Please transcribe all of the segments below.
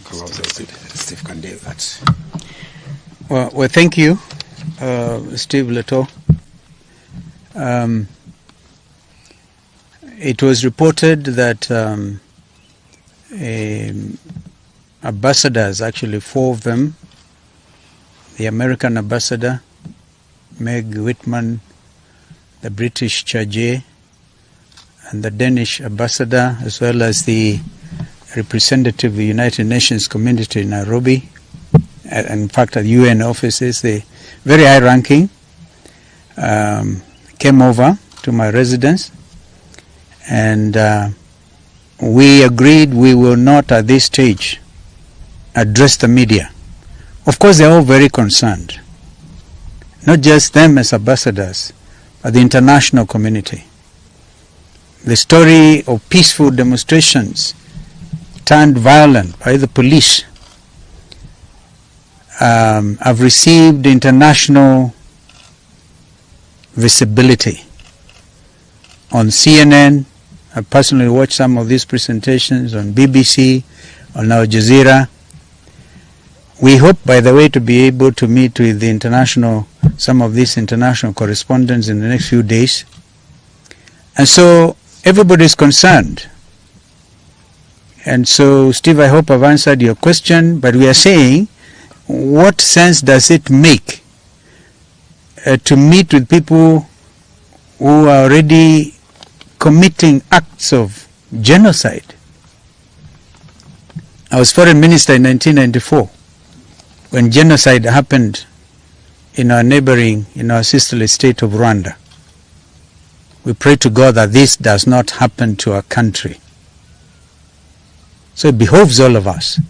Kalonzo, Steve can do that. Well, thank you, Steve Leto. It was reported that ambassadors, actually 4 of them, the American ambassador, Meg Whitman, the British Chargé, and the Danish ambassador, as well as the representative of the United Nations community in Nairobi, and in fact at UN offices, the very high ranking, came over to my residence, and we agreed we will not at this stage address the media. Of course, they're all very concerned, not just them as ambassadors, but the international community. The story of peaceful demonstrations turned violent by the police have received international visibility. On CNN, I personally watched some of these presentations, on BBC, on Al Jazeera. We hope, by the way, to be able to meet with the some of these international correspondents in the next few days. And so everybody is concerned. And so, Steve, I hope I've answered your question, but we are saying, what sense does it make to meet with people who are already committing acts of genocide? I was foreign minister in 1994 when genocide happened in our sisterly state of Rwanda. We pray to God that this does not happen to our country. So it behoves all of us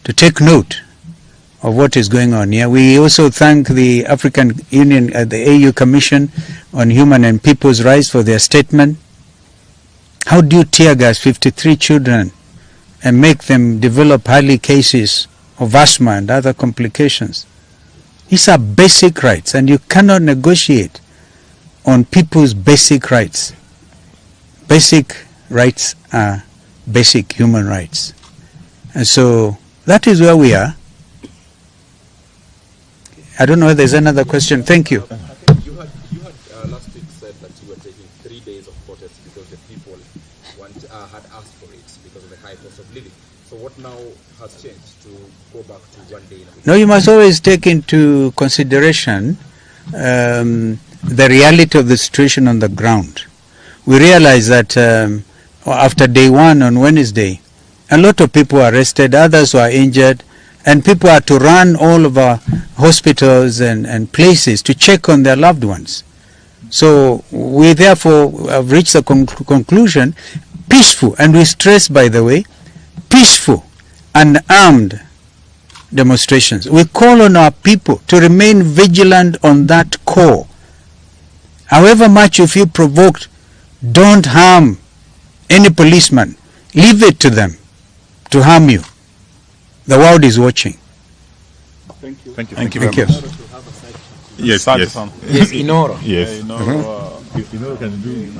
to take note of what is going on here. We also thank the African Union, the AU Commission on Human and People's Rights for their statement. How do you tear gas 53 children and make them develop early cases of asthma and other complications? These are basic rights, and you cannot negotiate on people's basic rights. Basic rights are basic human rights. And so that is where we are. I don't know if there's another question. Thank you. I think you had last week said that you were taking 3 days of protest because the people had asked for it because of the high cost of living. So what now has changed to go back to 1 day? No, you must always take into consideration the reality of the situation on the ground. We realize that after day 1 on Wednesday, a lot of people were arrested, others were injured, and people had to run all of our hospitals and places to check on their loved ones. So we therefore have reached the conclusion, peaceful, and we stress, by the way, peaceful and armed demonstrations. We call on our people to remain vigilant on that core. However much you feel provoked, don't harm any policeman. Leave it to them to harm you. The world is watching. Thank you. Thank you very much. Yes, yes. Yes, Inoro. Yes. Inoro can do